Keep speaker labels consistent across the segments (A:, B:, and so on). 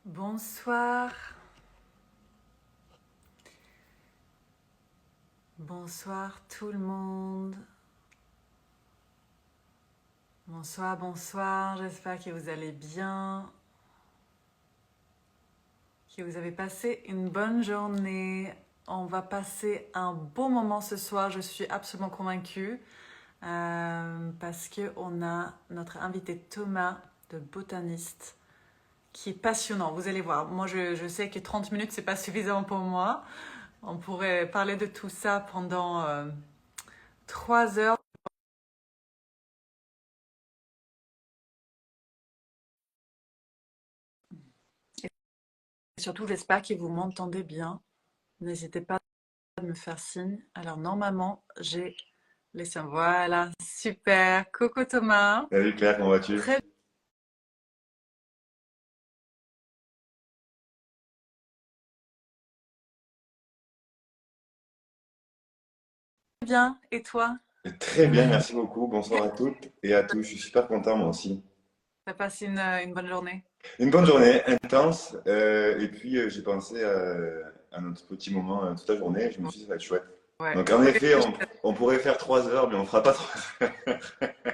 A: Bonsoir. Bonsoir tout le monde. Bonsoir, bonsoir. J'espère que vous allez bien, que vous avez passé une bonne journée. On va passer un beau moment ce soir, je suis absolument convaincue, parce qu'on a notre invité Thomas, de botaniste, qui est passionnant. Vous allez voir, moi je sais que 30 minutes, c'est pas suffisant pour moi. On pourrait parler de tout ça pendant 3 heures. Et surtout, j'espère que vous m'entendez bien. N'hésitez pas à me faire signe. Alors, normalement, j'ai les sons. Voilà, super. Coucou Thomas.
B: Salut Claire, comment vas-tu?
A: Très bien. Et toi?
B: Très bien, merci beaucoup. Bonsoir à toutes et à tous. Je suis super content moi aussi.
A: T'as passé une bonne journée?
B: Une bonne journée intense et puis j'ai pensé à notre petit moment toute la journée et je me suis dit ça va être chouette.
A: Ouais.
B: Donc en
A: Oui,
B: effet, on pourrait faire 3 heures, mais on fera pas 3 heures.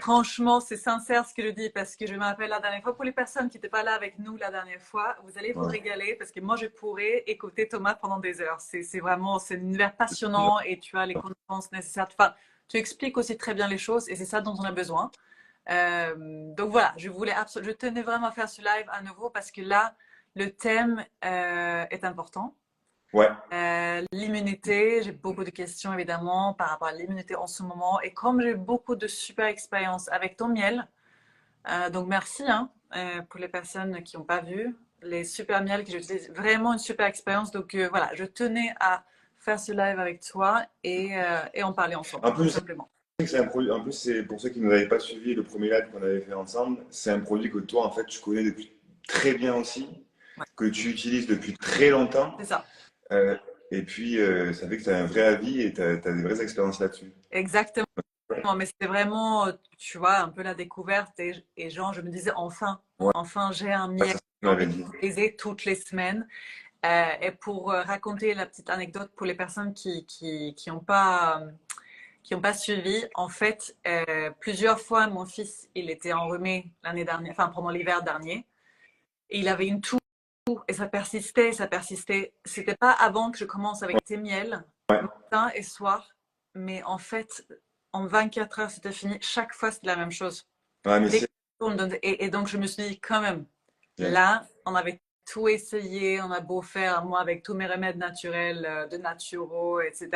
A: franchement, c'est sincère ce que je dis parce que je me rappelle la dernière fois, pour les personnes qui n'étaient pas là avec nous la dernière fois, vous allez vous
B: Ouais.
A: régaler parce que moi, je pourrais écouter Thomas pendant des heures. C'est vraiment, c'est un univers passionnant et tu as les connaissances nécessaires. Enfin, tu expliques aussi très bien les choses et c'est ça dont on a besoin. Donc voilà, je tenais vraiment à faire ce live à nouveau parce que là, le thème est important.
B: Ouais,
A: L'immunité, j'ai beaucoup de questions évidemment par rapport à l'immunité en ce moment. Et comme j'ai beaucoup de super expériences avec ton miel, donc merci hein, pour les personnes qui n'ont pas vu les super miels que j'utilise, vraiment une super expérience. Donc voilà, je tenais à faire ce live avec toi et en parler ensemble,
B: en
A: tout
B: plus,
A: simplement.
B: c'est un produit, en plus c'est pour ceux qui ne nous avaient pas suivi le premier live qu'on avait fait ensemble, c'est un produit que toi en fait tu connais depuis très bien aussi,
A: Ouais,
B: que tu utilises depuis très longtemps.
A: c'est ça.
B: Euh, et puis, ça fait que tu as un vrai avis et tu as des vraies expériences là-dessus.
A: Exactement.
B: Ouais.
A: Mais c'était vraiment, tu vois, un peu la découverte. Et genre, je me disais, enfin,
B: Ouais,
A: enfin, j'ai un
B: c'est
A: miel
B: ce
A: que
B: que tu
A: j'ai envie
B: m'avais
A: de
B: dit.
A: utiliser toutes les semaines. Et pour raconter la petite anecdote pour les personnes qui ont pas suivi, en fait, plusieurs fois, mon fils, il était enrhumé l'année dernière, enfin, pendant l'hiver dernier. Et il avait une toux et ça persistait, ça persistait. C'était pas avant que je commence avec tes miels, matin et soir. Mais en fait, en 24 heures, c'était fini. Chaque fois, c'était la même chose.
B: Ouais, mais
A: Dès que
B: c'est
A: je tourne, et donc, je me suis dit, quand même,
B: bien.
A: là, on avait tout essayé. On a beau faire, moi, avec tous mes remèdes naturels, de naturaux, etc.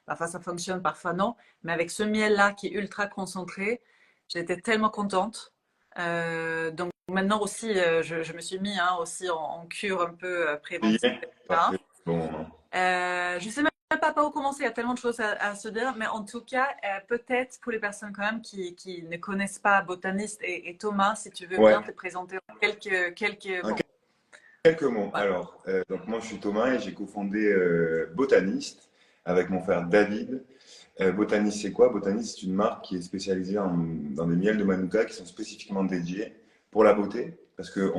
A: Parfois, ça fonctionne, parfois non. Mais avec ce miel-là, qui est ultra concentré, j'étais tellement contente. Donc, maintenant aussi, je me suis mis hein, aussi en cure un peu préventive,
B: Bien.
A: etc.
B: Parfait. Bon moment.
A: Je sais même pas par où commencer, il y a tellement de choses à se dire, mais en tout cas, peut-être pour les personnes quand même qui ne connaissent pas Botaniste et Thomas, si tu veux
B: Ouais.
A: bien te présenter en quelques
B: En
A: bon,
B: quelques mots.
A: voilà.
B: Alors, donc moi je suis Thomas et j'ai cofondé Botaniste avec mon frère David. Botaniste, c'est quoi? Botaniste, c'est une marque qui est spécialisée dans des miels de Manuka qui sont spécifiquement dédiés pour la beauté. Parce que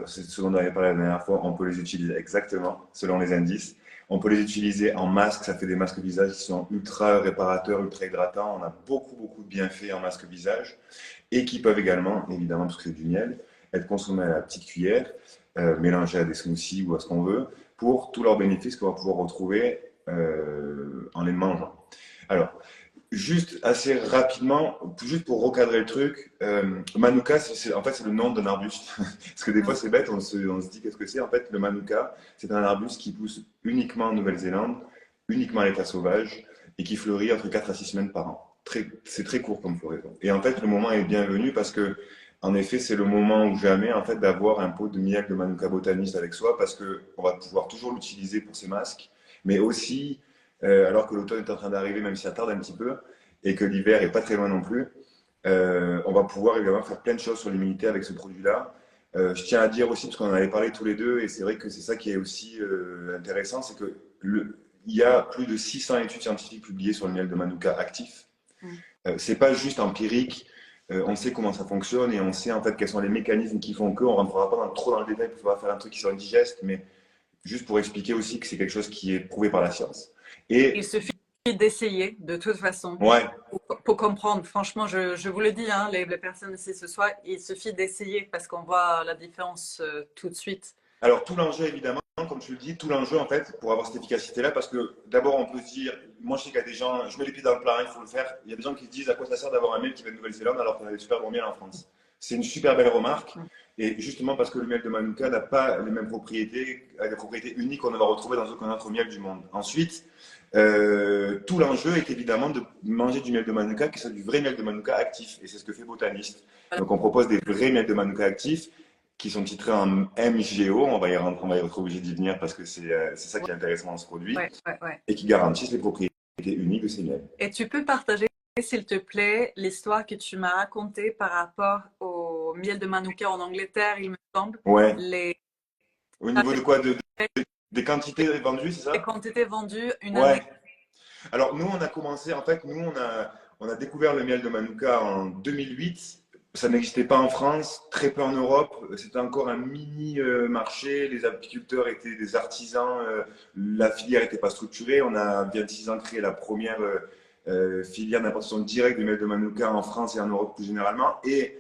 B: c'est ce dont on avait parlé la dernière fois, on peut les utiliser exactement selon les indices. On peut les utiliser en masque, ça fait des masques visage qui sont ultra réparateurs, ultra hydratants. On a beaucoup, beaucoup de bienfaits en masque visage et qui peuvent également, évidemment, parce que c'est du miel, être consommés à la petite cuillère, mélangés à des smoothies ou à ce qu'on veut, pour tous leurs bénéfices qu'on va pouvoir retrouver en les mangeant. Alors, juste assez rapidement, juste pour recadrer le truc, Manuka, en fait, c'est le nom d'un arbuste. Parce que des fois,
A: Mm.
B: c'est bête, on se dit qu'est-ce que c'est. En fait, le Manuka, c'est un arbuste qui pousse uniquement en Nouvelle-Zélande, uniquement à l'état sauvage, et qui fleurit entre 4 à 6 semaines par an. C'est très court comme floraison. Et en fait, le moment est bienvenu parce que, en effet, c'est le moment ou jamais en fait, d'avoir un pot de miel de Manuka botaniste avec soi parce qu'on va pouvoir toujours l'utiliser pour ses masques, mais aussi alors que l'automne est en train d'arriver, même si ça tarde un petit peu, et que l'hiver est pas très loin non plus, on va pouvoir également faire plein de choses sur l'immunité avec ce produit-là. Je tiens à dire aussi, parce qu'on en avait parlé tous les deux, et c'est vrai que c'est ça qui est aussi intéressant, c'est que il y a plus de 600 études scientifiques publiées sur le miel de Manuka actif.
A: Mm.
B: C'est pas juste empirique. on sait comment ça fonctionne et on sait en fait quels sont les mécanismes qui font que. On rentrera pas trop dans le détail pour pouvoir faire un truc qui soit digeste, mais juste pour expliquer aussi que c'est quelque chose qui est prouvé par la science.
A: Il
B: Et
A: suffit d'essayer, de toute façon,
B: ouais,
A: pour comprendre. Franchement, je vous le dis, hein, les personnes ici ce soir, il suffit d'essayer parce qu'on voit la différence tout de suite.
B: alors tout l'enjeu évidemment, comme tu le dis, tout l'enjeu en fait pour avoir cette efficacité-là, parce que d'abord on peut se dire, moi je sais qu'il y a des gens, je mets les pieds dans le plat, il faut le faire. Il y a des gens qui se disent à quoi ça sert d'avoir un miel qui vient de Nouvelle-Zélande alors qu'on a des super bons miels en France. C'est une super belle remarque. Et justement parce que le miel de Manuka n'a pas les mêmes propriétés, a des propriétés uniques qu'on va retrouver dans aucun autre miel du monde. Ensuite, tout l'enjeu est évidemment de manger du miel de Manuka qui soit du vrai miel de Manuka actif. Et c'est ce que fait Botaniste. Donc on propose des vrais miels de Manuka actifs qui sont titrés en MGO. On va y rentrer, on va être obligé d'y venir parce que c'est ça qui est intéressant dans ce produit
A: Ouais, ouais, ouais.
B: et qui garantissent les propriétés uniques de ces miels.
A: Et tu peux partager, s'il te plaît, l'histoire que tu m'as racontée par rapport au miel de Manuka en Angleterre, il me semble,
B: Ouais.
A: les,
B: Au niveau de quoi des quantités vendues, c'est
A: les
B: ça?
A: quantités vendues une année.
B: Ouais. Alors nous, on a commencé, en fait, nous, on a découvert le miel de Manuka en 2008. Ça n'existait pas en France, très peu en Europe. C'était encore un mini marché. Les apiculteurs étaient des artisans. La filière n'était pas structurée. On a, il y a 6 ans, créé la première filière d'importation directe de miel de Manuka en France et en Europe plus généralement. Et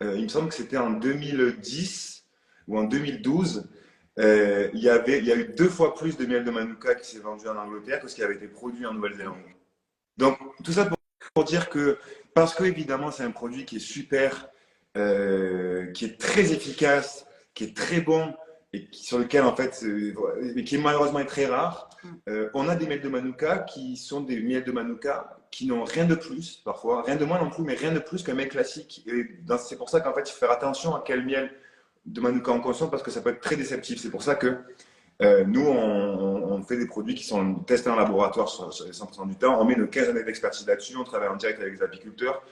B: il me semble que c'était en 2010 ou en 2012. Il y a eu 2 fois plus de miel de Manuka qui s'est vendu en Angleterre que ce qui avait été produit en Nouvelle-Zélande. Donc, tout ça pour dire que, parce que évidemment, c'est un produit qui est super, qui est très efficace, qui est très bon, et sur lequel, en fait, et qui malheureusement est très rare, on a des miels de Manuka qui sont des miels de Manuka qui n'ont rien de plus, parfois, rien de moins non plus, mais rien de plus qu'un miel classique. Et c'est pour ça qu'en fait, il faut faire attention à quel miel de Manuka on consomme parce que ça peut être très déceptif. C'est pour ça que nous, on fait des produits qui sont testés en laboratoire sur les 100% du temps. On met une 15 années d'expertise là-dessus. On travaille en direct avec les apiculteurs.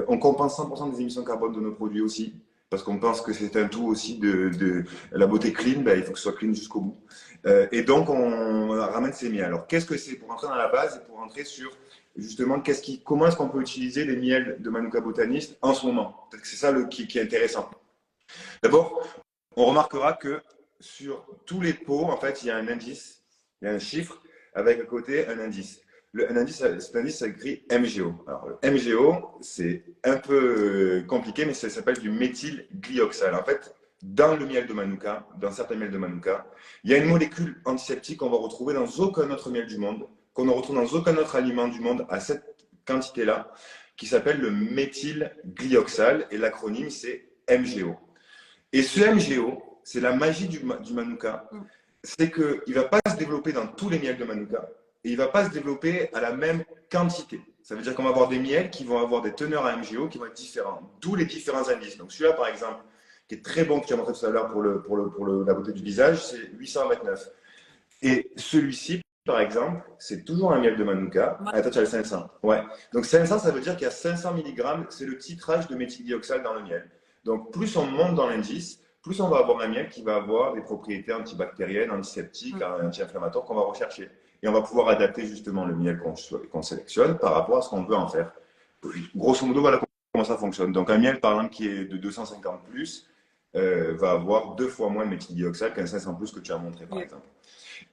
B: On compense 100% des émissions carbone de nos produits aussi. Parce qu'on pense que c'est un tout aussi de la beauté clean. Ben, il faut que ce soit clean jusqu'au bout. Et donc, on ramène ces miels. Alors, qu'est-ce que c'est pour rentrer dans la base et pour rentrer sur justement comment est-ce qu'on peut utiliser les miels de Manuka Botaniste en ce moment? Parce que c'est ça qui est intéressant. D'abord, on remarquera que sur tous les pots, en fait, il y a un indice, il y a un chiffre avec à côté un indice. Cet indice, ça écrit MGO. Alors, le MGO, c'est un peu compliqué, mais ça s'appelle du méthylglyoxal. En fait, dans le miel de Manuka, dans certains miels de Manuka, il y a une molécule antiseptique qu'on va retrouver dans aucun autre miel du monde, qu'on ne retrouve dans aucun autre aliment du monde à cette quantité-là, qui s'appelle le méthylglyoxal, et l'acronyme, c'est MGO. Et ce MGO, c'est la magie du Manuka, c'est qu'il ne va pas se développer dans tous les miels de Manuka et il ne va pas se développer à la même quantité. Ça veut dire qu'on va avoir des miels qui vont avoir des teneurs à MGO qui vont être différents, d'où les différents indices. Donc celui-là, par exemple, qui est très bon, que tu as montré tout à l'heure pour la beauté du visage, c'est 829. Et celui-ci, par exemple, c'est toujours un miel de Manuka. Ah, toi, tu as le 500. Ouais. Donc 500, ça veut dire qu'il y a 500 mg, c'est le titrage de méthylglyoxal dans le miel. Donc plus on monte dans l'indice, plus on va avoir un miel qui va avoir des propriétés antibactériennes, antiseptiques, anti-inflammatoires qu'on va rechercher. Et on va pouvoir adapter justement le miel qu'on sélectionne par rapport à ce qu'on veut en faire. Grosso modo, voilà comment ça fonctionne. Donc un miel, par exemple, qui est de 250 plus, va avoir 2 fois moins de méthylglyoxal qu'un 500 plus que tu as montré, par exemple.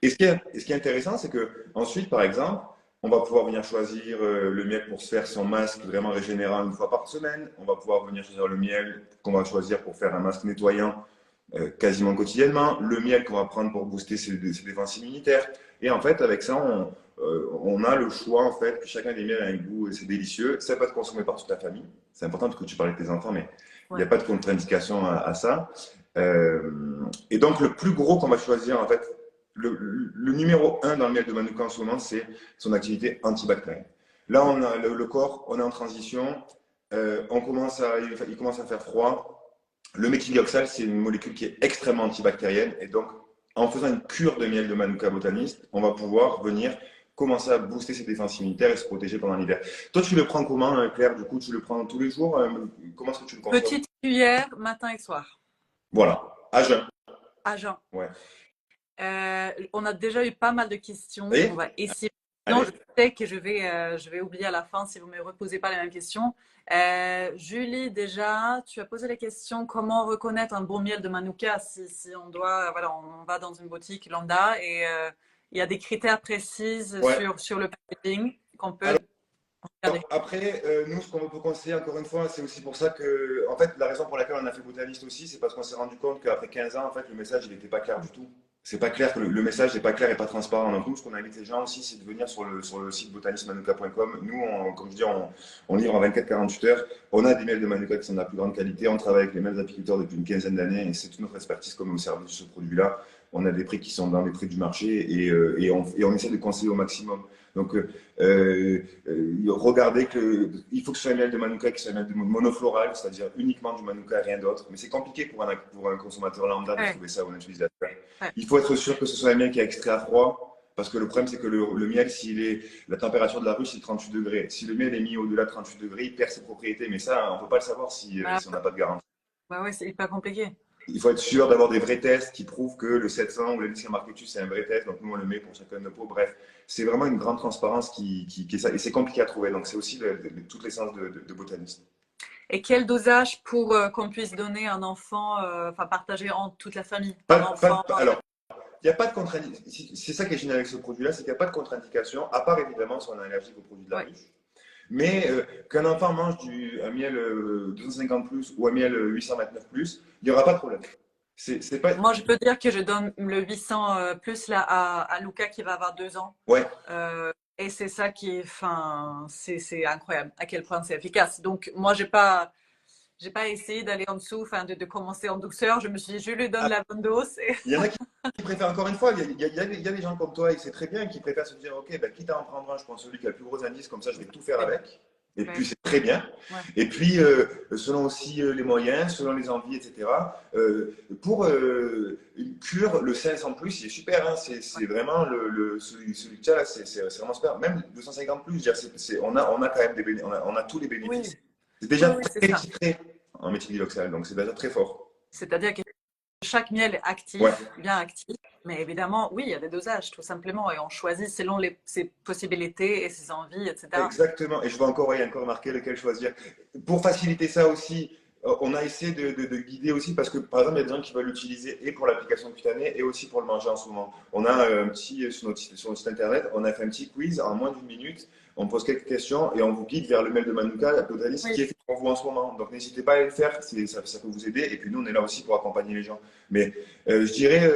B: Et ce qui est intéressant, c'est que ensuite, par exemple, on va pouvoir venir choisir le miel pour se faire son masque vraiment régénérant 1 fois par semaine. On va pouvoir venir choisir le miel qu'on va choisir pour faire un masque nettoyant quasiment quotidiennement. Le miel qu'on va prendre pour booster ses défenses immunitaires. Et en fait, avec ça, on a le choix, en fait, que chacun des miels a un goût, c'est délicieux. Ça peut être consommé par toute la famille. C'est important parce que tu parlais de tes enfants, mais il n'y a pas de contre-indication à ça. Et donc, le plus gros qu'on va choisir, en fait, le numéro 1 dans le miel de Manuka en ce moment, c'est son activité antibactérienne. Là, on a le corps, on est en transition, il commence à faire froid. Le méthylglyoxal, c'est une molécule qui est extrêmement antibactérienne. Et donc, en faisant une cure de miel de Manuka botaniste, on va pouvoir venir commencer à booster ses défenses immunitaires et se protéger pendant l'hiver. Toi, tu le prends comment, Claire? Du coup, tu le prends tous les jours? Comment est-ce que tu le consommes?
A: Petite cuillère, matin et soir,
B: Voilà, à jeun.
A: à jeun.
B: Ouais.
A: On a déjà eu pas mal de questions.
B: Et
A: On va essayer. Sinon,
B: Allez.
A: je sais que je vais oublier à la fin si vous ne me reposez pas les mêmes questions. Julie, déjà, tu as posé la question comment reconnaître un bon miel de Manuka si on doit, voilà, on va dans une boutique lambda et il y a des critères précis
B: Ouais.
A: sur le packaging qu'on peut
B: Alors,
A: regarder.
B: après, nous, ce qu'on peut conseiller, encore une fois, c'est aussi pour ça que, en fait, la raison pour laquelle on a fait botaniste aussi, c'est parce qu'on s'est rendu compte qu'après 15 ans, en fait, le message, il n'était pas clair du tout. C'est pas clair que le message n'est pas clair et pas transparent. Donc, nous, ce qu'on invite les gens aussi, c'est de venir sur le site botanistmanuka.com. Nous, comme je dis, on livre en 24-48 heures. On a des miels de Manuka qui sont de la plus grande qualité. On travaille avec les mêmes apiculteurs depuis une quinzaine d'années et c'est toute notre expertise comme au service de ce produit-là. On a des prix qui sont dans les prix du marché et on essaie de conseiller au maximum. Donc, regardez que il faut que ce soit un miel de Manuka qui soit un miel de monofloral, c'est-à-dire uniquement du Manuka, rien d'autre. Mais c'est compliqué pour un consommateur lambda de
A: Ouais,
B: trouver ça ou un utilisateur.
A: ouais.
B: Il faut être sûr que ce soit un miel qui est extrait à froid, parce que le problème c'est que le miel, la température de la ruche c'est 38 degrés. Si le miel est mis au-delà de 38 degrés, il perd ses propriétés. Mais ça, on ne peut pas le savoir
A: Voilà.
B: si on n'a pas de garantie.
A: Bah ouais, c'est hyper compliqué.
B: Il faut être sûr d'avoir des vrais tests qui prouvent que le 700 ou le Nissan Marketus, c'est un vrai test. Donc, nous, on le met pour chacun de nos pots. Bref, c'est vraiment une grande transparence qui est ça. Et c'est compliqué à trouver. Donc, c'est aussi toute l'essence de botaniste.
A: Et quel dosage pour qu'on puisse donner à un enfant, enfin partager entre toute la famille, un
B: Pas,
A: enfant.
B: alors, il n'y a pas de contre-indication. C'est ça qui est génial avec ce produit-là, c'est qu'il n'y a pas de contre-indication, à part évidemment si on est allergique aux produits de la
A: Ouais.
B: ruche. Mais qu'un enfant mange un miel 250 plus ou un miel 829 plus, il n'y aura pas de problème. C'est pas.
A: Moi, je peux dire que je donne le 800 plus là à Luca qui va avoir 2 ans.
B: Ouais.
A: Et c'est ça qui est, enfin, c'est incroyable à quel point c'est efficace. Donc, moi, j'ai pas essayé d'aller en dessous, enfin, de commencer en douceur. Je me suis dit, je lui donne la bonne dose. Et...
B: Il y en a qui préfèrent, encore une fois, il y a des gens comme toi, et c'est très bien, qui préfèrent se dire, ok, ben, quitte à en prendre un, je prends celui qui a le plus gros indice, comme ça je vais tout faire avec. Et
A: Ouais,
B: puis c'est très bien.
A: ouais.
B: Et puis, selon aussi les moyens, selon les envies, etc. Pour une cure, le 500 plus, il est super. Hein, c'est vraiment celui que tu as là, c'est vraiment super. Même 250 plus, je veux dire, on a quand même on a tous les
A: Oui,
B: bénéfices. C'est
A: oui,
B: déjà
A: oui, c'est
B: très
A: ça.
B: titré en méthyldiloxal, donc c'est déjà très fort.
A: C'est-à-dire que chaque miel est
B: Ouais.
A: actif, bien actif. Mais évidemment, oui, il y a des dosages, tout simplement. Et on choisit selon ses possibilités et ses envies, etc.
B: Exactement, et je vais encore, ouais, encore marquer lequel choisir. Pour faciliter ça aussi, on a essayé de guider aussi, parce que par exemple, il y a des gens qui veulent l'utiliser et pour l'application cutanée et aussi pour le manger en ce moment. On a un petit, sur notre site internet, on a fait un petit quiz en moins d'une minute, on pose quelques questions et on vous guide vers le mail de Manuka, la botaniste,
A: Oui,
B: qui est fait pour vous en ce moment. Donc n'hésitez pas à le faire, ça peut vous aider, et puis nous, on est là aussi pour accompagner les gens. Mais je dirais,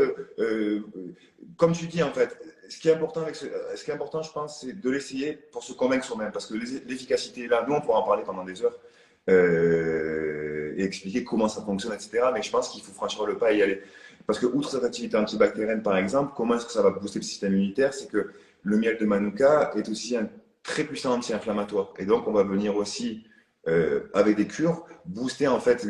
B: comme tu dis en fait, ce qui est important, je pense, c'est de l'essayer pour se convaincre soi-même. Parce que l'efficacité est là. Nous, on pourra en parler pendant des heures et expliquer comment ça fonctionne, etc. Mais je pense qu'il faut franchir le pas et y aller. Parce que, outre cette activité antibactérienne, par exemple, comment est-ce que ça va booster le système immunitaire? C'est que le miel de Manuka est aussi un très puissant anti-inflammatoire. Et donc, on va venir aussi, avec des cures, booster, en fait,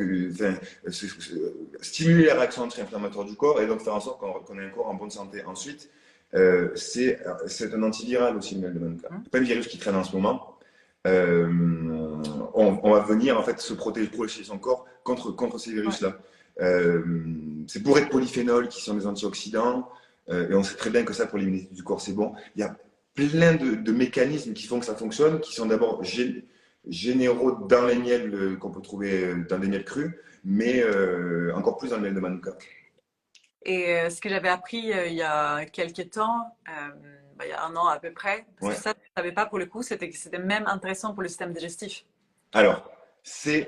B: stimuler la réaction anti-inflammatoire du corps et donc faire en sorte qu'on ait un corps en bonne santé. Ensuite, c'est un antiviral aussi, le miel de Manuka.
A: hein,
B: C'est pas le virus qui traîne en ce moment. Euh, on va venir en fait se protéger son corps contre ces
A: ouais.
B: virus-là. C'est bourré de polyphénols qui sont des antioxydants, et on sait très bien que ça pour l'immunité du corps c'est bon. Il y a plein de mécanismes qui font que ça fonctionne, qui sont d'abord généraux dans les miels qu'on peut trouver dans des miels crus, mais encore plus dans le miel de Manuka.
A: Et ce que j'avais appris il y a quelques temps, bah, il y a 1 an à peu près, parce que
B: Ouais.
A: ça, je ne savais pas pour le coup, c'était que c'était même intéressant pour le système digestif.
B: Alors, si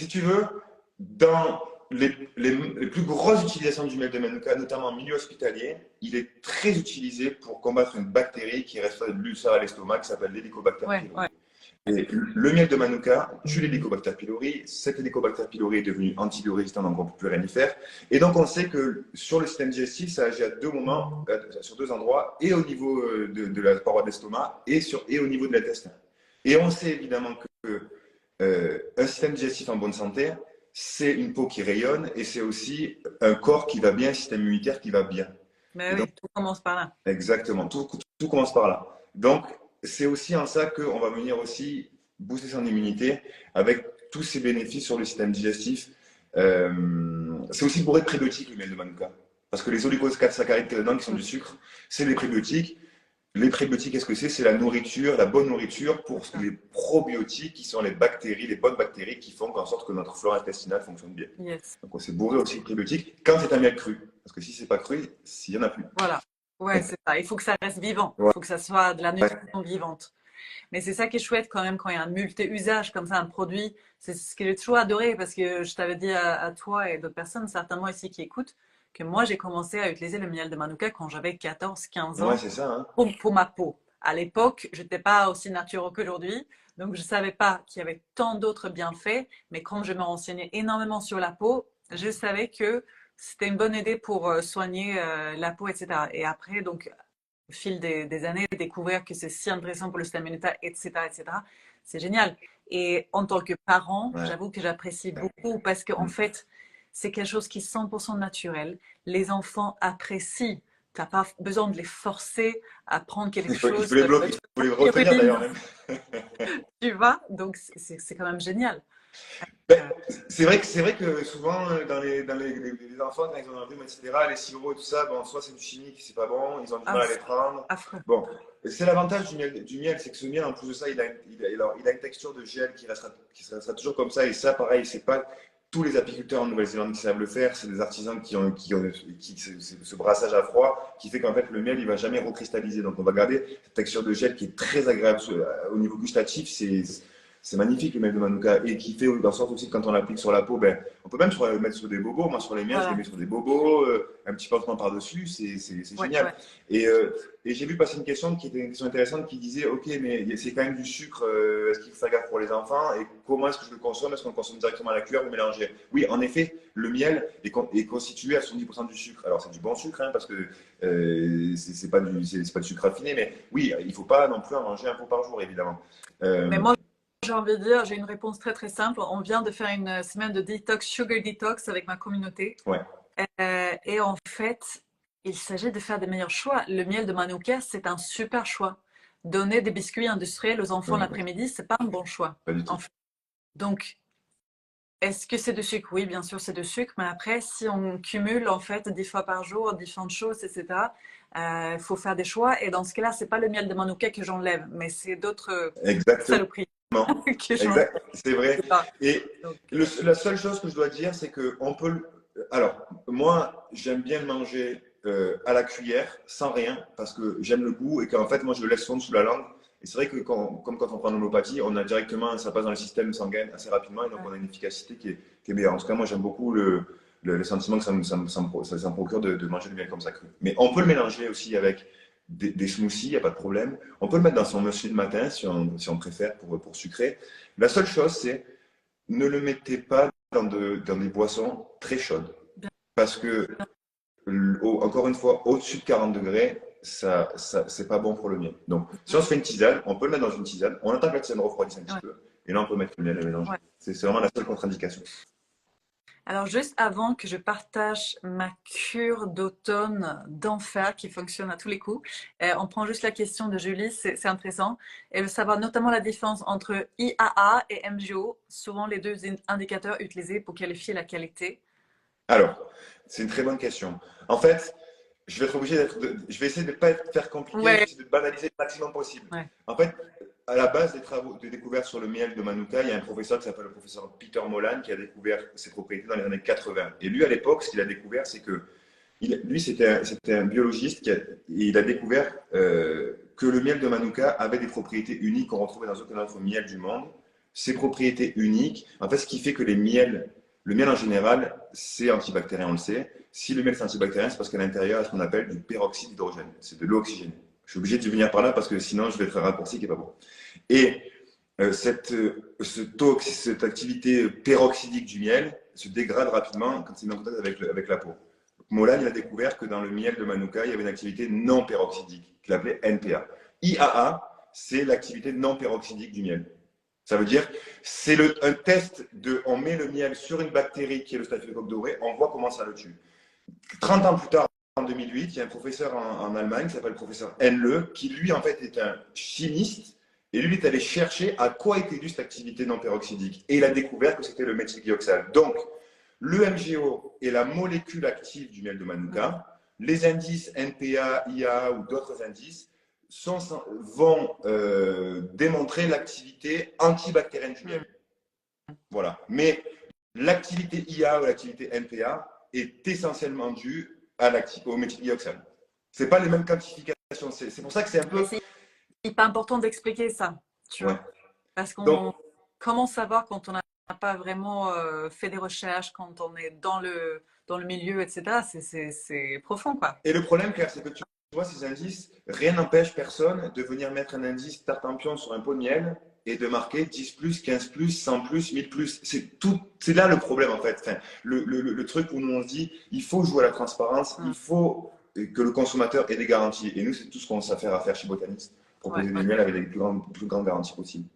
B: tu veux, dans les plus grosses utilisations du miel de Manuka, notamment en milieu hospitalier, il est très utilisé pour combattre une bactérie qui reste de l'ulcère à l'estomac, qui s'appelle l'Helicobacter
A: Ouais,
B: pylori.
A: ouais.
B: Et le miel de Manuka tue l'Helicobacter pylori. Cet Helicobacter pylori est devenu antibiorésistant, donc on ne peut plus rien y faire. Et donc on sait que sur le système digestif, ça agit à deux moments, sur deux endroits, et au niveau de la paroi de l'estomac et au niveau de l'intestin. Et on sait évidemment que un système digestif en bonne santé, c'est une peau qui rayonne et c'est aussi un corps qui va bien, un système immunitaire qui va bien.
A: Mais
B: Et donc,
A: oui, tout commence par là.
B: exactement, tout commence par là. Donc, c'est aussi en ça qu'on va venir aussi booster son immunité avec tous ces bénéfices sur le système digestif. C'est aussi bourré de prébiotiques, le miel de Manuka. Parce que les oligosaccharides qu'il y a dedans, qui sont du sucre, c'est des prébiotiques. Les prébiotiques, qu'est-ce que c'est? C'est la nourriture, la bonne nourriture pour
A: C'est ça.
B: les probiotiques qui sont les bactéries, les bonnes bactéries qui font en sorte que notre flore intestinale fonctionne bien.
A: Yes.
B: Donc on s'est bourré aussi de prébiotiques quand c'est un miel cru. Parce que si c'est pas cru, s'il y en a plus.
A: Voilà. Ouais, c'est ça. Il faut que ça reste vivant. Il
B: Ouais.
A: faut que ça soit de la nutrition vivante. Mais c'est ça qui est chouette quand même quand il y a un multi-usage comme ça, un produit. C'est ce que j'ai toujours adoré parce que je t'avais dit à toi et d'autres personnes, certainement ici qui écoutent, que moi j'ai commencé à utiliser le miel de Manuka quand j'avais 14-15
B: Ouais,
A: ans
B: c'est ça, hein.
A: pour ma peau. À l'époque, je n'étais pas aussi naturelle qu'aujourd'hui, donc je ne savais pas qu'il y avait tant d'autres bienfaits, mais comme je me renseignais énormément sur la peau, je savais que c'était une bonne idée pour soigner la peau, etc. Et après, donc, au fil des années, découvrir que c'est si intéressant pour le système immunitaire, etc., etc., c'est génial. Et en tant que parent,
B: Ouais.
A: j'avoue que j'apprécie beaucoup parce qu'en
B: Mm.
A: fait, c'est quelque chose qui est 100% naturel. Les enfants apprécient. Tu n'as pas besoin de les forcer à prendre quelque
B: Il faut
A: chose
B: les
A: de
B: bloquer, il faut les retenir d'ailleurs même.
A: tu vois, donc c'est quand même génial.
B: Ben,
A: Euh,
B: c'est vrai que souvent les enfants quand ils ont un rhume, etc., les sirops et tout ça, bon, soit c'est du chimique, c'est pas bon, ils ont du
A: ah,
B: mal à les
A: c'est
B: prendre.
A: affreux.
B: Bon, c'est l'avantage du miel, c'est que ce miel, en plus de ça, il a une texture de gel qui restera toujours comme ça. Et ça, pareil, c'est pas tous les apiculteurs en Nouvelle-Zélande qui savent le faire. C'est des artisans ce brassage à froid qui fait qu'en fait le miel, il va jamais recristalliser. Donc on va garder cette texture de gel qui est très agréable au niveau gustatif. C'est magnifique le miel de Manuka et qui fait en sorte aussi que quand on l'applique sur la peau, ben, on peut même le mettre sur des bobos. Moi, sur les miens, je les
A: Voilà.
B: mets sur des bobos, un petit pansement par-dessus, c'est
A: Ouais,
B: génial.
A: ouais.
B: Et, euh, et j'ai vu passer une question qui était une question intéressante qui disait, ok, mais c'est quand même du sucre, est-ce qu'il faut faire gaffe pour les enfants et comment est-ce que je le consomme? Est-ce qu'on le consomme directement à la cuillère ou mélangé? Oui, en effet, le miel est constitué à 70% du sucre. Alors c'est du bon sucre, hein, parce que c'est pas c'est pas du sucre raffiné, mais oui, il ne faut pas non plus en manger un pot par jour, évidemment.
A: Mais
B: Euh,
A: moi, j'ai envie de dire, j'ai une réponse très très simple. On vient de faire une semaine de detox, sugar detox avec ma communauté.
B: ouais,
A: Et en fait, il s'agit de faire des meilleurs choix. Le miel de Manuka, c'est un super choix. Donner des biscuits industriels aux enfants
B: ouais,
A: l'après-midi, c'est pas un bon choix.
B: pas du
A: En
B: tout.
A: fait. Donc, est-ce que c'est de sucre? Oui, bien sûr, c'est de sucre. Mais après, si on cumule en fait 10 fois par jour différentes choses, etc., il faut faire des choix. Et dans ce cas-là, c'est pas le miel de Manuka que j'enlève, mais c'est d'autres
B: Exactement.
A: saloperies que j'enlève.
B: Exact, c'est vrai. Et
A: Donc,
B: la seule chose que je dois dire, c'est que on peut. Alors, moi, j'aime bien le manger à la cuillère, sans rien, parce que j'aime le goût et qu'en fait, moi, je le laisse fondre sous la langue. Et c'est vrai que comme quand on prend l'homéopathie, on a directement, ça passe dans le système sanguin assez rapidement et donc on a une efficacité qui est meilleure. En tout cas, moi, j'aime beaucoup le sentiment que ça me procure de manger le miel comme ça cru. Mais on peut le mélanger aussi avec des smoothies, il n'y a pas de problème. On peut le mettre dans son muesli de matin si on préfère pour sucrer. La seule chose, c'est ne le mettez pas dans des boissons très chaudes. Parce que, encore une fois, au-dessus de 40 degrés, c'est pas bon pour le miel. Donc, si on se fait une tisane, on peut le mettre dans une tisane. On attend que la tisane refroidisse un petit
A: ouais,
B: peu. Et là, on peut mettre le miel et mélanger.
A: ouais.
B: C'est vraiment la seule contre-indication.
A: Alors, juste avant que je partage ma cure d'automne d'enfer qui fonctionne à tous les coups, on prend juste la question de Julie, c'est intéressant. Elle veut savoir notamment la différence entre IAA et MGO, souvent les deux indicateurs utilisés pour qualifier la qualité.
B: Alors, c'est une très bonne question. En fait, je vais essayer de ne pas faire compliqué, je vais
A: Ouais,
B: essayer de banaliser le maximum possible.
A: ouais,
B: En fait, à la base des travaux de découverte sur le miel de Manuka, il y a un professeur qui s'appelle le professeur Peter Molan qui a découvert ses propriétés dans les années 80. Et lui, à l'époque, ce qu'il a découvert, c'est que lui, c'était un biologiste il a découvert que le miel de Manuka avait des propriétés uniques qu'on retrouvait dans aucun autre miel du monde. Ces propriétés uniques, en fait, ce qui fait que le miel en général, c'est antibactérien, on le sait. Si le miel c'est antibactérien, c'est parce qu'à l'intérieur, il y a ce qu'on appelle du peroxyde d'hydrogène. C'est de l'eau oxygénée. Je suis obligé de venir par là parce que sinon, je vais être un raccourci qui n'est pas bon. Et cette activité peroxydique du miel se dégrade rapidement quand il est mis en contact avec la peau. Molan, il a découvert que dans le miel de Manuka, il y avait une activité non peroxydique, qu'il appelait NPA. IAA, c'est l'activité non peroxydique du miel. Ça veut dire, c'est un test on met le miel sur une bactérie qui est le staphylocoque doré, on voit comment ça le tue. 30 ans plus tard, en 2008, il y a un professeur en Allemagne qui s'appelle le professeur Henle, qui lui, en fait, est un chimiste. Et lui, il est allé chercher à quoi était due cette activité non peroxydique. Et il a découvert que c'était le méthylglyoxal. Donc, le MGO est la molécule active du miel de Manuka. Les indices NPA, IA ou d'autres indices vont démontrer l'activité antibactérienne du miel. Voilà. Mais l'activité IA ou l'activité NPA est essentiellement due au méthylioxane. Ce n'est pas les mêmes quantifications. C'est pour ça que c'est un peu.
A: C'est hyper important d'expliquer ça, tu
B: Ouais.
A: vois. Parce
B: Donc,
A: comment savoir quand on n'a pas vraiment fait des recherches, quand on est dans le milieu, etc. C'est profond, quoi.
B: et le problème, Claire, c'est que tu vois ces indices, rien n'empêche personne de venir mettre un indice tartempion sur un pot de miel et de marquer 10 plus, 15 plus, 100 plus, 1000 plus. C'est là le problème en fait. Enfin, le truc où nous on se dit, il faut jouer à la transparence, il faut que le consommateur ait des garanties. Et nous, c'est tout ce qu'on s'affaire à faire chez Botanist, proposer des miels avec les plus grandes garanties possibles.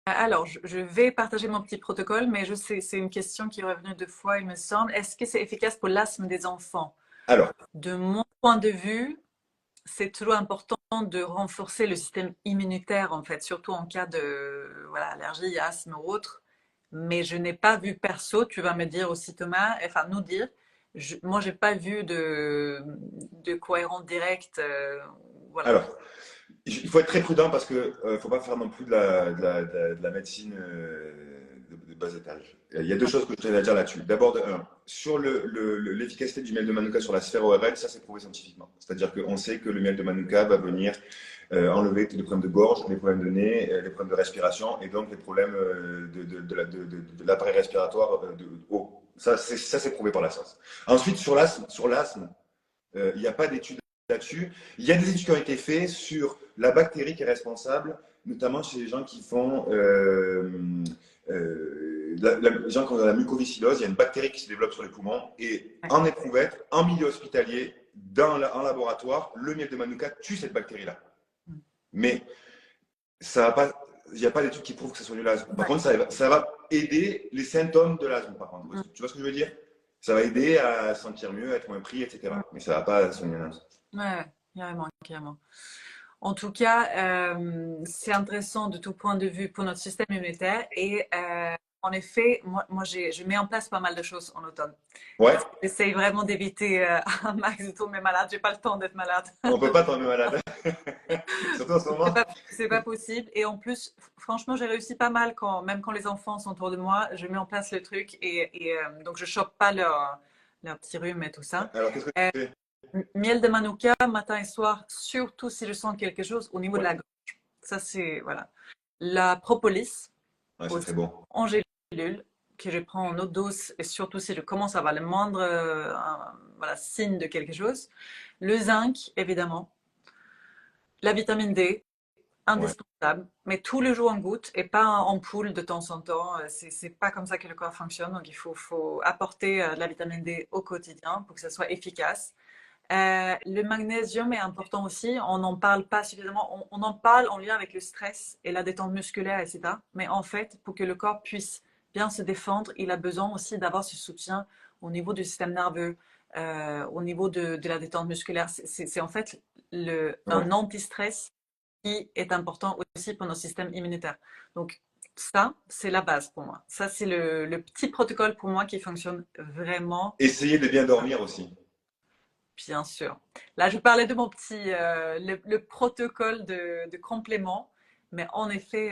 A: Alors, je vais partager mon petit protocole, mais je sais, c'est une question qui est revenue deux fois, il me semble. Est-ce que c'est efficace pour l'asthme des enfants?
B: Alors,
A: De mon point de vue, c'est toujours important de renforcer le système immunitaire, en fait, surtout en cas de voilà, allergie, asthme ou autre. Mais je n'ai pas vu perso, tu vas me dire aussi Thomas, enfin nous dire, moi j'ai pas vu de cohérent direct. Voilà.
B: alors, il faut être très prudent parce que faut pas faire non plus de la médecine de bas étage. Il y a deux choses que je tenais à dire là-dessus. D'abord, sur l'efficacité du miel de Manuka sur la sphère ORL, ça c'est prouvé scientifiquement. C'est-à-dire qu'on sait que le miel de Manuka va venir enlever les problèmes de gorge, les problèmes de nez, les problèmes de respiration et donc les problèmes de l'appareil respiratoire de haut. Ça c'est prouvé par la science. Ensuite, sur l'asthme, il n'y a pas d'études là-dessus. Il y a des études qui ont été faites sur la bactérie qui est responsable, notamment chez les gens qui font les gens qui ont la mucoviscidose. Il y a une bactérie qui se développe sur les poumons et en éprouvette, en milieu hospitalier, en laboratoire, le miel de Manuka tue cette bactérie-là. Mais ça va pas. Il n'y a pas d'études qui prouvent que ça soit de l'asthme. Par contre, ça va aider les symptômes de l'asthme, par contre. Tu vois ce que je veux dire? Ça va aider à se sentir mieux, à être moins pris, etc. Mais ça ne va pas soigner l'asthme.
A: Ouais, carrément, carrément. En tout cas, c'est intéressant de tout point de vue pour notre système immunitaire. Et en effet, moi je mets en place pas mal de choses en automne.
B: Ouais.
A: J'essaye vraiment d'éviter un max de tomber malade. J'ai pas le temps d'être malade.
B: On peut pas tomber malade. Surtout en ce moment.
A: C'est pas possible. Et en plus, franchement, j'ai réussi pas mal même quand les enfants sont autour de moi. Je mets en place le truc et donc je chope pas leur petit rhume et tout ça.
B: Alors, qu'est-ce que tu fais?
A: Miel de Manuka, matin et soir, surtout si je sens quelque chose au niveau de la gorge. Ça, c'est, voilà. La propolis,
B: Ouais, c'est très bon.
A: en gélule, que je prends en eau douce, et surtout si je commence à avoir le moindre voilà, signe de quelque chose. Le zinc, évidemment. La vitamine D, indispensable, ouais. Mais tous les jours en gouttes et pas en poule de temps en temps. C'est pas comme ça que le corps fonctionne. Donc, il faut apporter de la vitamine D au quotidien pour que ça soit efficace. Le magnésium est important aussi. On n'en parle pas suffisamment. On en parle en lien avec le stress et la détente musculaire, etc. Mais en fait, pour que le corps puisse bien se défendre, il a besoin aussi d'avoir ce soutien au niveau du système nerveux, au niveau de la détente musculaire. C'est en fait un anti-stress qui est important aussi pour notre système immunitaire. Donc, ça, c'est la base pour moi. Ça, c'est le petit protocole pour moi qui fonctionne vraiment.
B: Essayez de bien dormir aussi.
A: Bien sûr. Là, je parlais de mon petit, le protocole de complément, mais en effet,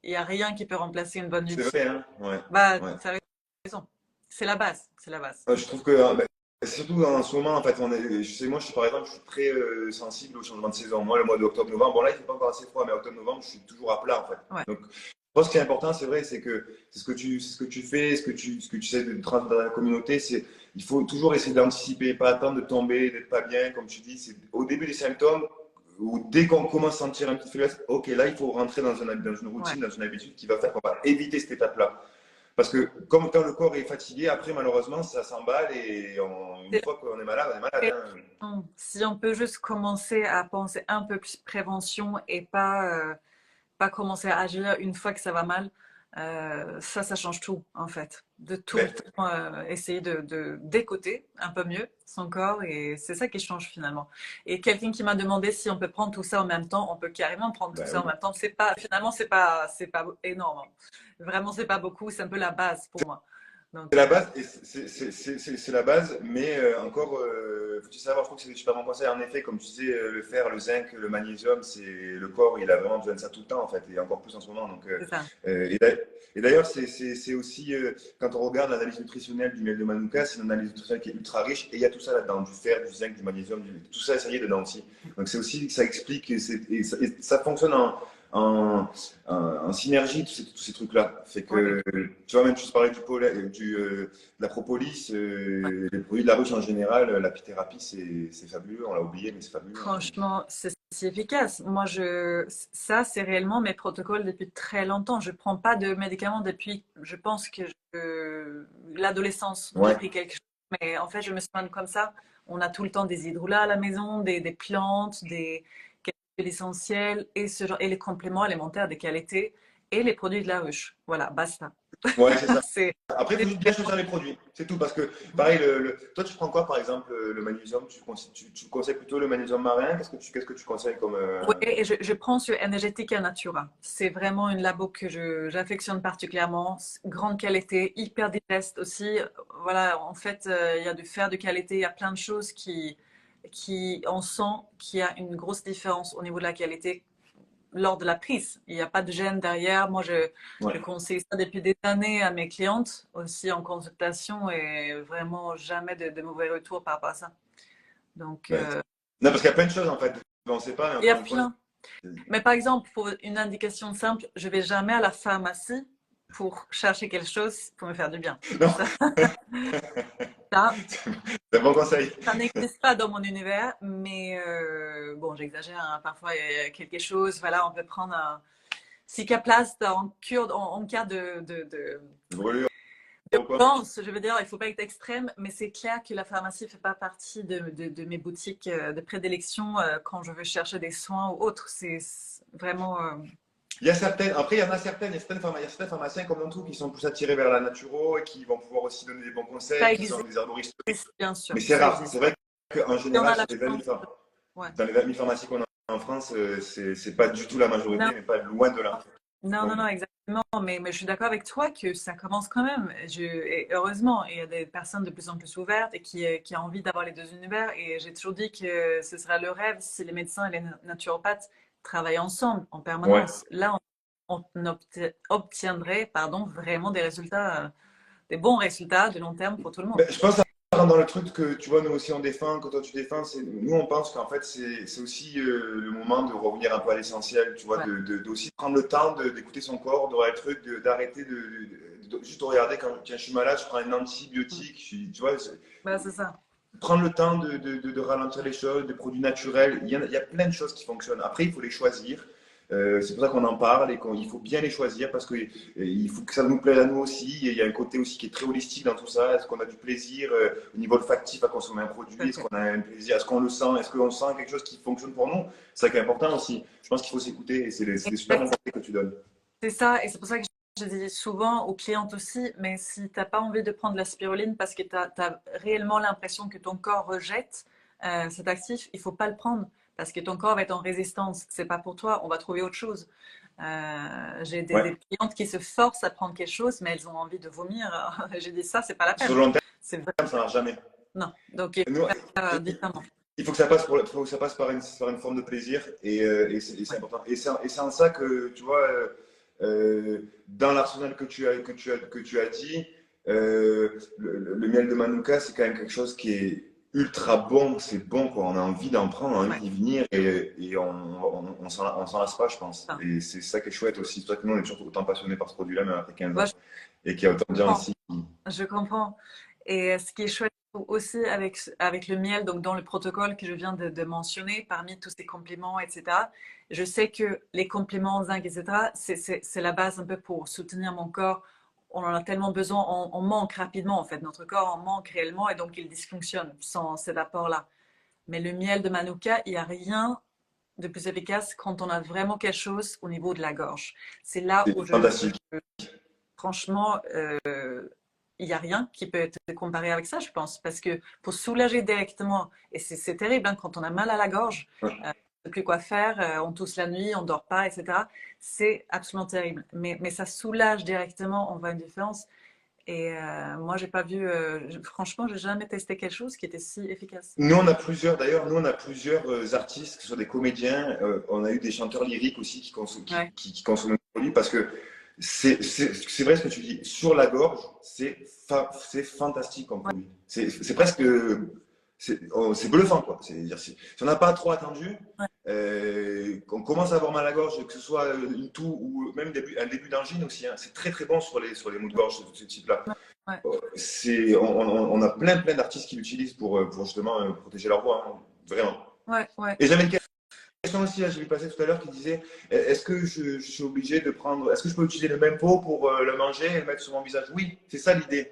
A: il n'y a rien qui peut remplacer une bonne nuit.
B: C'est vrai, hein? Ouais.
A: Bah,
B: ouais.
A: tu as raison. C'est la base. C'est la base.
B: Je trouve que, surtout en ce moment, en fait, moi, par exemple, je suis très sensible au changement de saison. Moi, le mois d'octobre-novembre, bon là, il ne fait pas encore assez froid, mais octobre-novembre, je suis toujours à plat, en fait.
A: Ouais.
B: Donc, je pense que ce qui est important, c'est vrai, c'est ce que tu fais, ce que tu sais de transmettre dans la communauté, il faut toujours essayer d'anticiper, pas attendre de tomber, d'être pas bien, comme tu dis. C'est au début des symptômes, ou dès qu'on commence à sentir un petit faiblesse, ok, là, il faut rentrer dans une routine, dans une habitude qui va faire qu'on va éviter cette étape-là. Parce que comme quand le corps est fatigué, après, malheureusement, ça s'emballe et une fois qu'on est malade, on est malade.
A: Hein. Si on peut juste commencer à penser un peu plus prévention et pas commencer à agir une fois que ça va mal, ça change tout en fait. De tout le temps essayer de décoter un peu mieux son corps et c'est ça qui change finalement. Et quelqu'un qui m'a demandé si on peut prendre tout ça en même temps, on peut carrément prendre tout ça en même temps. Finalement, c'est pas énorme. Vraiment, c'est pas beaucoup, c'est un peu la base pour moi.
B: C'est la base, c'est la base, mais encore, faut-il savoir, je trouve que c'est des super bons conseils. En effet, comme tu disais, le fer, le zinc, le magnésium, c'est le corps, il a vraiment besoin de ça tout le temps en fait, et encore plus en ce moment. Donc,
A: C'est ça.
B: et d'ailleurs, c'est aussi quand on regarde l'analyse nutritionnelle du miel de Manuka, c'est une analyse nutritionnelle qui est ultra riche, et il y a tout ça là-dedans, du fer, du zinc, du magnésium, tout ça, ça y est dedans aussi. Donc c'est aussi ça explique et ça fonctionne en, en synergie tous ces trucs-là. Fait
A: Oui.
B: que tu vois, même tu parlais du pollen, de la propolis, les produits de la ruche en général, l'apithérapie, c'est fabuleux. On l'a oublié, mais c'est fabuleux. Hein.
A: Franchement, c'est si efficace. Moi, ça, c'est réellement mes protocoles depuis très longtemps. Je prends pas de médicaments depuis, je pense que l'adolescence. J'ai
B: Ouais,
A: pris quelque chose, mais en fait, je me soigne comme ça. On a tout le temps des hydrolats à la maison, des plantes, quelques huiles essentielles et et les compléments alimentaires de qualité et les produits de la ruche. Voilà, basta.
B: ouais, c'est ça.
A: C'est
B: Après, il faut juste bien choisir les produits, c'est tout. Parce que, pareil, toi, tu prends quoi, par exemple, le magnésium? Tu conseilles plutôt le magnésium marin? Qu'est-ce que tu conseilles comme.
A: Oui, et je prends sur Energetica Natura. C'est vraiment une labo que j'affectionne particulièrement. Grande qualité, hyper digeste aussi. Voilà, en fait, il y a du fer de qualité, il y a plein de choses on sent qu'il y a une grosse différence au niveau de la qualité lors de la prise. Il n'y a pas de gêne derrière. Moi, je
B: Ouais.
A: conseille ça depuis des années à mes clientes, aussi en consultation, et vraiment jamais de mauvais retours par rapport à ça. Donc,
B: Ouais. Non, parce qu'il y a plein de choses, en fait. On ne sait pas, mais
A: il y a
B: encore une fois.
A: plein. Mais par exemple, pour une indication simple, je vais jamais à la pharmacie pour chercher quelque chose pour me faire du bien.
B: Non,
A: Ça,
B: c'est un bon conseil.
A: ça n'existe pas dans mon univers, mais bon, j'exagère, hein. Parfois, il y a quelque chose, voilà, on peut prendre un cicaplast en cas
B: Brûlure,
A: de
B: ou quoi?
A: urgence. Je veux dire, il ne faut pas être extrême, mais c'est clair que la pharmacie ne fait pas partie de mes boutiques de prédilection quand je veux chercher des soins ou autre. C'est vraiment.
B: Il y a certaines, après, il y a certains pharmaciens comme dans tout qui sont plus attirés vers la naturo et qui vont pouvoir aussi donner des bons
A: Ça
B: conseils, qui sont
A: existe,
B: des arboristes.
A: bien sûr,
B: Mais c'est
A: ça
B: rare. C'est
A: existe.
B: vrai qu'en
A: Si on
B: général,
A: a la chance. Ouais.
B: dans les 20 000 pharmacies qu'on a en France, c'est pas du tout la
A: Non,
B: majorité, mais pas loin de là.
A: non, non,
B: Donc,
A: non, exactement. Mais je suis d'accord avec toi que ça commence quand même. Et heureusement, il y a des personnes de plus en plus ouvertes et qui ont envie d'avoir les deux univers. Et j'ai toujours dit que ce serait le rêve si les médecins et les naturopathes travaillaient ensemble en
B: ouais.
A: permanence. Là, obtiendrait, pardon, vraiment des résultats, des bons résultats de long terme pour tout le monde.
B: Ben, je pense que ça rentre dans le truc que tu vois, nous aussi on défend, que toi tu défends. Nous on pense qu'en fait c'est aussi le moment de revenir un peu à l'essentiel, tu vois,
A: Ouais,
B: aussi prendre le temps d'écouter son corps, de regarder le truc, d'arrêter juste de regarder quand tiens, je suis malade, je prends un antibiotique, tu vois,
A: bah, c'est ça.
B: prendre le temps de ralentir les choses, des produits naturels. Il y a plein de choses qui fonctionnent. Après, il faut les choisir. C'est pour ça qu'on en parle et qu'il faut bien les choisir parce qu'il faut que ça nous plaise à nous aussi. Et il y a un côté aussi qui est très holistique dans tout ça. Est-ce qu'on a du plaisir au niveau olfactif à consommer un
A: Tout à
B: produit? Est-ce
A: fait.
B: qu'on a un plaisir? Est-ce qu'on le sent? Est-ce qu'on sent quelque chose qui fonctionne pour nous? C'est ça qui est important aussi. Je pense qu'il faut s'écouter et c'est des super bons conseils que tu donnes.
A: C'est ça, et c'est pour ça que je dis souvent aux clientes aussi, mais si tu n'as pas envie de prendre la spiruline parce que tu as réellement l'impression que ton corps rejette cet actif, il ne faut pas le prendre parce que ton corps va être en résistance. C'est pas pour toi, on va trouver autre chose. J'ai
B: Ouais.
A: des clientes qui se forcent à prendre quelque chose, mais elles ont envie de vomir. J'ai dit ça, c'est pas la
B: Sur
A: peine.
B: le long terme,
A: C'est vrai.
B: ça ne marche jamais.
A: Non, donc il
B: Nous,
A: faut faire différemment.
B: il faut que ça passe, faut que ça passe par une forme de plaisir et c'est
A: Ouais.
B: important. Et c'est en ça que, tu vois, dans l'arsenal que tu as dit, le miel de Manuka, c'est quand même quelque chose qui est ultra bon. C'est bon, quoi. On a envie d'en prendre, on a envie
A: Ouais.
B: d'y venir et on s'en lasse pas, je pense.
A: Ça.
B: Et c'est ça qui est chouette aussi. C'est vrai que nous, on est toujours autant passionnés par ce produit-là, même après 15
A: Moi,
B: ans. Et qu'il y a autant de gens
A: comprends.
B: ici.
A: Je comprends. Et ce qui est chouette aussi avec le miel, donc dans le protocole que je viens de mentionner, parmi tous ces compléments, etc., je sais que les compléments zinc, etc., c'est la base un peu pour soutenir mon corps. On en a tellement besoin, on manque rapidement en fait. Notre corps en manque réellement et donc il dysfonctionne sans cet apport-là. Mais le miel de Manuka, il n'y a rien de plus efficace quand on a vraiment quelque chose au niveau de la gorge. C'est là
B: C'est
A: où
B: fantastique.
A: franchement, il n'y a rien qui peut être comparé avec ça, je pense. Parce que pour soulager directement, et c'est terrible hein, quand on a mal à la gorge,
B: Ouais.
A: on ne sait plus quoi faire, on tousse la nuit, on ne dort pas, etc. C'est absolument terrible. Mais ça soulage directement, on voit une différence. Et moi, j'ai pas vu, franchement, j'ai jamais testé quelque chose qui était si efficace.
B: Nous, on a plusieurs, d'ailleurs, nous, on a plusieurs artistes, que ce soit des comédiens, on a eu des chanteurs lyriques aussi
A: Ouais,
B: qui consomment le produit parce que c'est vrai ce que tu dis. Sur la gorge, c'est fantastique comme
A: ouais,
B: produit. C'est presque, c'est bluffant, quoi. C'est-à-dire, si on n'a pas trop attendu,
A: ouais,
B: qu'on commence à avoir mal à la gorge, que ce soit une toux ou même un début d'angine aussi, hein, c'est très très bon sur les maux de gorge, ce type-là.
A: ouais,
B: On a plein d'artistes qui l'utilisent pour justement protéger leur voix, hein, vraiment.
A: ouais, ouais.
B: Et j'avais une question aussi, là, j'ai vu passer tout à l'heure, qui disait, est-ce que je suis obligé de prendre, est-ce que je peux utiliser le même pot pour le manger et le mettre sur mon visage? Oui, c'est ça l'idée.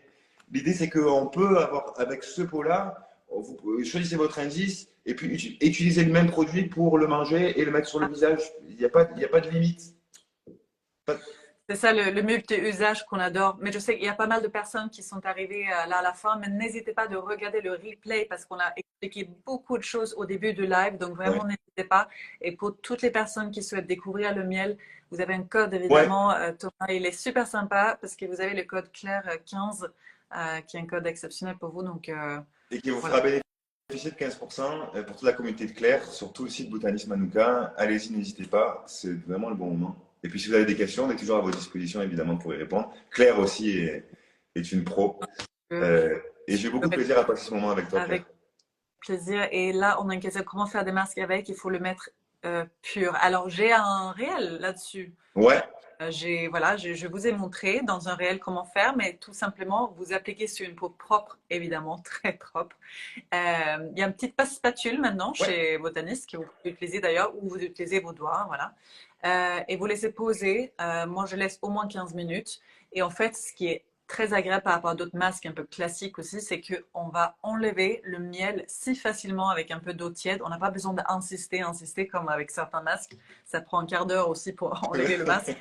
B: L'idée, c'est qu'on peut avoir, avec ce pot-là, vous choisissez votre indice et puis utilisez le même produit pour le manger et le mettre sur le
A: Ah,
B: visage. Il y a pas de limite. Pas-
A: c'est ça le multi-usage qu'on adore. Mais je sais qu'il y a pas mal de personnes qui sont arrivées là à la fin, mais n'hésitez pas de regarder le replay parce qu'on a expliqué beaucoup de choses au début du live. Donc
B: Ouais.
A: vraiment, n'hésitez pas. Et pour toutes les personnes qui souhaitent découvrir le miel, vous avez un code
B: Ouais.
A: évidemment. Thomas, il est super sympa parce que vous avez le code Claire 15 qui est un code exceptionnel pour vous. Donc
B: Et qui vous
A: voilà.
B: fera bénéficier de 15% pour toute la communauté de Claire sur tout le site Botanisme Manouka. Allez-y, n'hésitez pas, c'est vraiment le bon moment. Et puis si vous avez des questions, on est toujours à votre disposition évidemment pour y répondre. Claire aussi est une pro.
A: Euh,
B: Euh, et j'ai eu beaucoup de plaisir à passer ce moment avec toi, Claire.
A: Avec plaisir. Et là, on a une question comment faire des masques avec. Il faut le mettre pur. Alors, j'ai un réel là-dessus.
B: Ouais,
A: Voilà, je vous ai montré dans un réel comment faire, mais tout simplement, vous appliquez sur une peau propre, évidemment, très propre. Il y a une petite spatule maintenant
B: ouais.
A: chez Botanist que vous pouvez utiliser d'ailleurs, ou vous utilisez vos doigts, voilà. Et vous laissez poser. Moi, je laisse au moins 15 minutes. Et en fait, ce qui est très agréable par rapport à d'autres masques un peu classiques aussi, c'est qu'on va enlever le miel si facilement avec un peu d'eau tiède. On n'a pas besoin insister comme avec certains masques. Ça prend un quart d'heure aussi pour enlever le masque.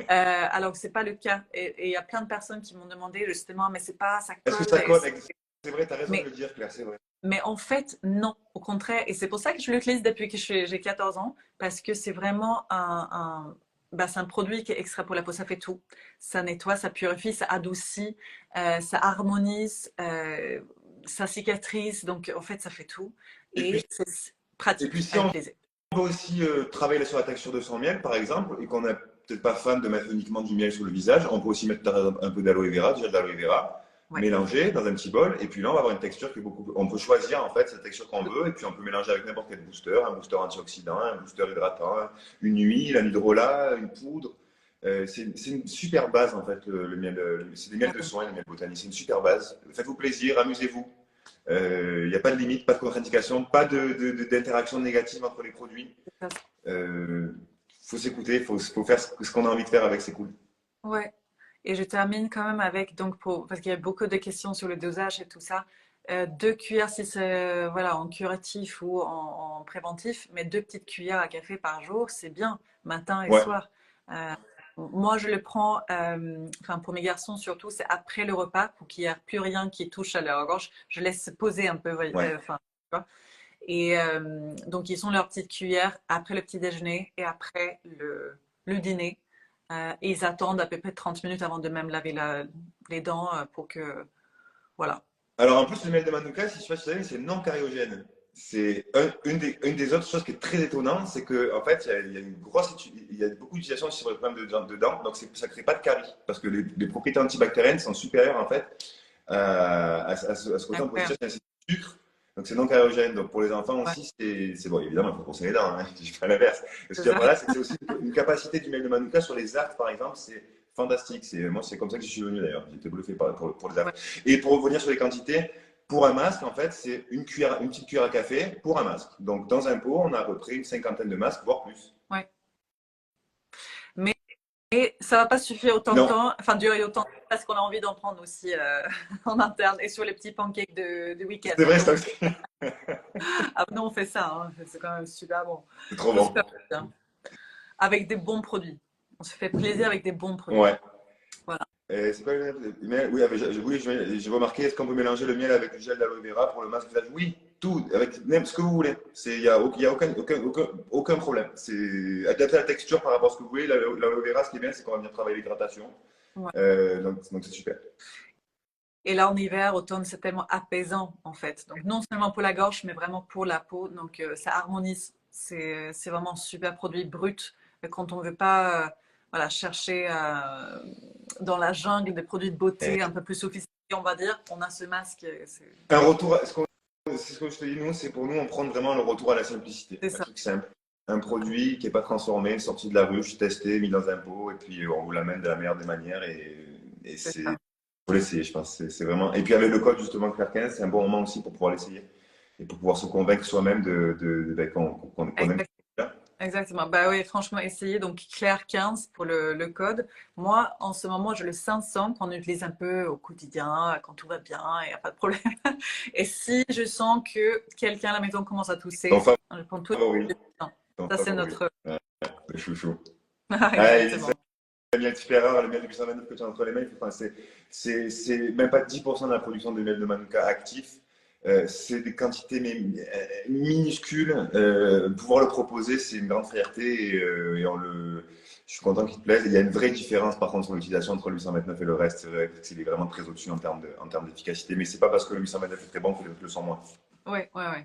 A: Alors que c'est pas le cas. Et il y a plein de personnes qui m'ont demandé justement, mais c'est pas, ça
B: Est-ce que
A: colle.
B: ça colle? C'est vrai, tu as raison de
A: Mais,
B: le dire, Claire, c'est vrai.
A: mais en fait, non. Au contraire. Et c'est pour ça que je l'utilise depuis que j'ai 14 ans, parce que c'est vraiment bah, c'est un produit qui est extra pour la peau. Ça fait tout. Ça nettoie, ça purifie, ça adoucit, ça harmonise, ça cicatrise. Donc, en fait, ça fait tout.
B: Et puis,
A: Et c'est
B: et puis
A: pratique,
B: si
A: avec
B: on
A: plaisir.
B: peut aussi travailler sur la texture de son miel, par exemple, et qu'on n'est peut-être pas fan de mettre uniquement du miel sur le visage, on peut aussi mettre par exemple, un peu d'aloe vera, du gel d'aloe vera,
A: Ouais.
B: mélanger dans un petit bol, et puis là on va avoir une texture qui est beaucoup. On peut choisir en fait cette texture qu'on veut, et puis on peut mélanger avec n'importe quel booster, un booster antioxydant, un booster hydratant, une huile, un hydrolat, une poudre. C'est une super base en fait le miel. C'est des miels de soin, le miel botanique. C'est une super base. Faites-vous plaisir, amusez-vous. Il n'y a pas de limite, pas de contre-indication, pas d'interaction négative entre les produits. Faut s'écouter, faut faire ce qu'on a envie de faire avec, c'est cool.
A: Ouais. Et je termine quand même avec, donc parce qu'il y a beaucoup de questions sur le dosage et tout ça, 2 cuillères si c'est voilà, en curatif ou en préventif, mais 2 petites cuillères à café par jour, c'est bien, matin et
B: Ouais.
A: soir. Moi, je le prends, enfin pour mes garçons surtout, c'est après le repas pour qu'il n'y ait plus rien qui touche à leur gorge. Je laisse poser un peu,
B: Ouais.
A: enfin, tu vois. Et donc, ils ont leur petite cuillère après le petit déjeuner et après le dîner. Et ils attendent à peu près 30 minutes avant de même laver les dents pour que. Voilà.
B: Alors en plus, le miel de Manuka, si je sais pas si vous savez, c'est non cariogène. C'est une des autres choses qui est très étonnante, c'est qu'en en fait, il y a une grosse, il y a beaucoup d'utilisation sur le problème de dents, donc ça ne crée pas de carie, parce que les propriétés antibactériennes sont supérieures en fait à ce côté en
A: Incroyable.
B: position c'est du sucre, donc c'est non cariogène. Donc pour les enfants
A: Ouais,
B: aussi, c'est bon, évidemment, il faut brosser les dents, hein, je dis pas l'inverse. Ce
A: c'est
B: qu'il y a
A: ça.
B: par là, c'est que c'est aussi une capacité du miel de Manuka sur les arcs, par exemple, c'est fantastique. Moi, c'est comme ça que je suis venu d'ailleurs. J'étais bluffé pour les
A: Ouais,
B: arcs. Et pour revenir sur les quantités, pour un masque, en fait, c'est une petite cuillère à café pour un masque. Donc dans un pot, on a à peu près une cinquantaine de masques, voire plus.
A: ouais. Mais ça va pas suffire autant de
B: Non,
A: temps, enfin durer autant de temps parce qu'on a envie d'en prendre aussi en interne et sur les petits pancakes de week-end.
B: c'est vrai, ça
A: Donc,
B: aussi.
A: nous, on fait ça. Hein. C'est quand même super bon.
B: C'est trop
A: C'est
B: bon.
A: super bien. Avec des bons produits. On se fait plaisir avec des bons produits.
B: Ouais.
A: Voilà.
B: C'est pas mais, oui, oui, j'ai remarqué, est-ce qu'on peut mélanger le miel avec du gel d'aloe vera pour le masque visage? Oui, tout, avec même ce que vous voulez. Il n'y a, y a aucun problème. C'est adapter la texture par rapport à ce que vous voulez. L'aloe vera, ce qui est bien, c'est qu'on va venir travailler l'hydratation.
A: Ouais.
B: Donc c'est super.
A: Et là, en hiver, automne, c'est tellement apaisant, en fait. Donc, non seulement pour la gorge, mais vraiment pour la peau. Donc, ça harmonise. C'est vraiment un super produit brut. Mais quand on ne veut pas voilà, chercher dans la jungle des produits de
B: Et
A: beauté un peu plus sophistiqués, on va dire, on a ce masque.
B: un retour, c'est ce que je te dis, nous, c'est pour nous, on prend vraiment le retour à la simplicité.
A: C'est
B: Un
A: ça.
B: truc simple. Un produit qui n'est pas transformé, sorti de la ruche, testé, mis dans un pot, et puis on vous l'amène de la meilleure des manières. Et
A: C'est
B: c'est
A: ça.
B: faut l'essayer, je pense. C'est vraiment. Et puis avec le code justement Claire 15, c'est un bon moment aussi pour pouvoir l'essayer et pour pouvoir se convaincre soi-même ben, qu'on aime.
A: Exactement. Bah oui, franchement, essayez. Donc, Claire 15 pour le code. Moi, en ce moment, je le 500 qu'on utilise un peu au quotidien, quand tout va bien, il n'y a pas de problème. Et si je sens que quelqu'un à la maison commence à
B: Ton
A: tousser, je prends tout
B: favori.
A: le temps.
B: Ton
A: Ça, c'est
B: favori.
A: notre.
B: Ouais, le chouchou. Ah, Elisa,
A: Exactement.
B: le miel supérieur, le miel de 829 que tu as entre les mains, enfin, c'est même pas 10% de la production de miel de Manuka actif. C'est des quantités minuscules. Pouvoir le proposer, c'est une grande fierté et je suis content qu'il te plaise. Il y a une vraie différence par contre sur l'utilisation entre le 829 et le reste. C'est vrai que c'est vraiment très au-dessus en termes d'efficacité. Mais c'est pas parce que le 829 est très bon que les autres le sont moins.
A: Oui, oui, oui.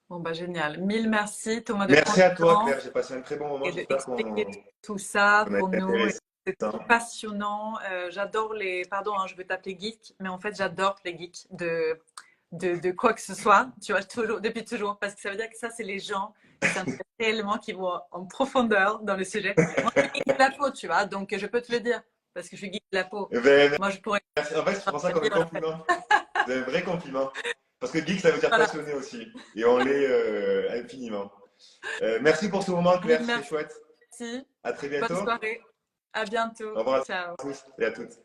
A: Bon, bah, génial. Mille merci, Thomas, de prendre
B: Merci à
A: le
B: toi,
A: temps
B: Claire. J'ai passé un très bon moment.
A: et
B: J'espère
A: d'expliquer
B: qu'on
A: tout ça
B: a
A: pour
B: été
A: nous.
B: intéressant.
A: C'est passionnant. J'adore les. Pardon, hein, je veux t'appeler geek, mais en fait, j'adore les geeks de quoi que ce soit, tu vois, toujours, depuis toujours, parce que ça veut dire que ça, c'est les gens qui s'intéressent réellement, qui vont en profondeur dans le sujet. Moi, je suis geek de la peau, tu vois, donc je peux te le dire, parce que je suis geek de la peau.
B: Eh ben,
A: Moi, je pourrais
B: merci. En fait, je prends ça comme un
A: dire,
B: compliment. C'est un vrai compliment. Parce que geek, ça veut dire
A: voilà,
B: passionné aussi. Et on l'est infiniment. Merci pour ce moment, Claire.
A: mille
B: C'était chouette.
A: merci,
B: À très
A: bonne
B: bientôt.
A: soirée, à
B: Au
A: bientôt,
B: revoir à
A: ciao.
B: tous et à toutes.